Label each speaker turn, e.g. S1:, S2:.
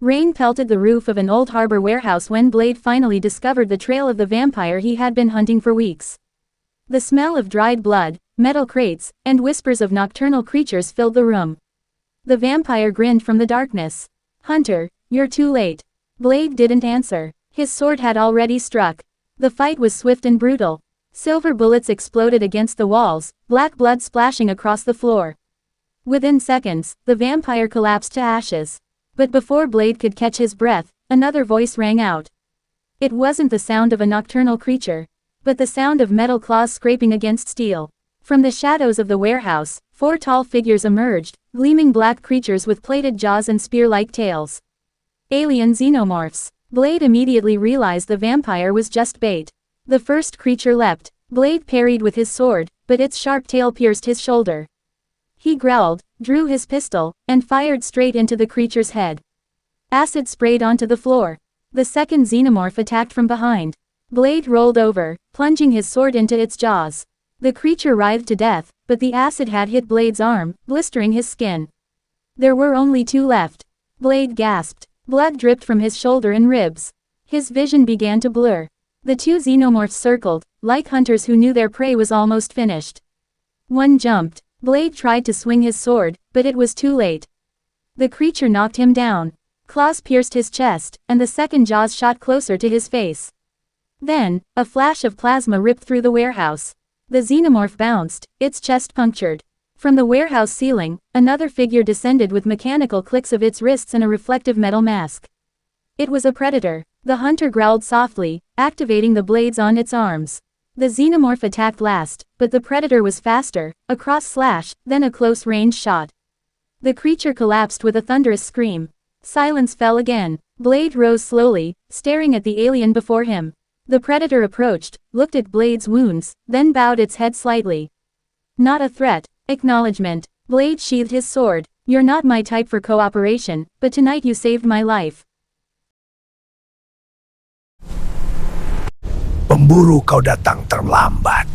S1: Rain pelted the roof of an old harbor warehouse when Blade finally discovered the trail of the vampire he had been hunting for weeks. The smell of dried blood, metal crates, and whispers of nocturnal creatures filled the room. The vampire grinned from the darkness. "Hunter, you're too late." Blade didn't answer. His sword had already struck. The fight was swift and brutal. Silver bullets exploded against the walls, black blood splashing across the floor. Within seconds, the vampire collapsed to ashes. But before Blade could catch his breath, another voice rang out. It wasn't the sound of a nocturnal creature, but the sound of metal claws scraping against steel. From the shadows of the warehouse, 4 tall figures emerged, gleaming black creatures with plated jaws and spear-like tails. Alien xenomorphs. Blade immediately realized the vampire was just bait. The first creature leapt. Blade parried with his sword, but its sharp tail pierced his shoulder. He growled, drew his pistol, and fired straight into the creature's head. Acid sprayed onto the floor. The second xenomorph attacked from behind. Blade rolled over, plunging his sword into its jaws. The creature writhed to death, but the acid had hit Blade's arm, blistering his skin. There were only 2 left. Blade gasped. Blood dripped from his shoulder and ribs. His vision began to blur. The 2 xenomorphs circled, like hunters who knew their prey was almost finished. One jumped. Blade tried to swing his sword, but it was too late. The creature knocked him down. Claws pierced his chest, and the second jaws shot closer to his face. Then, a flash of plasma ripped through the warehouse. The xenomorph bounced, its chest punctured. From the warehouse ceiling, another figure descended with mechanical clicks of its wrists and a reflective metal mask. It was a predator. The hunter growled softly, activating the blades on its arms. The xenomorph attacked last, but the predator was faster, a cross slash, then a close-range shot. The creature collapsed with a thunderous scream. Silence fell again. Blade rose slowly, staring at the alien before him. The predator approached, looked at Blade's wounds, then bowed its head slightly. Not a threat. Acknowledgement. Blade sheathed his sword. "You're not my type for cooperation, but tonight you saved my life."
S2: Pemburu, kau datang terlambat.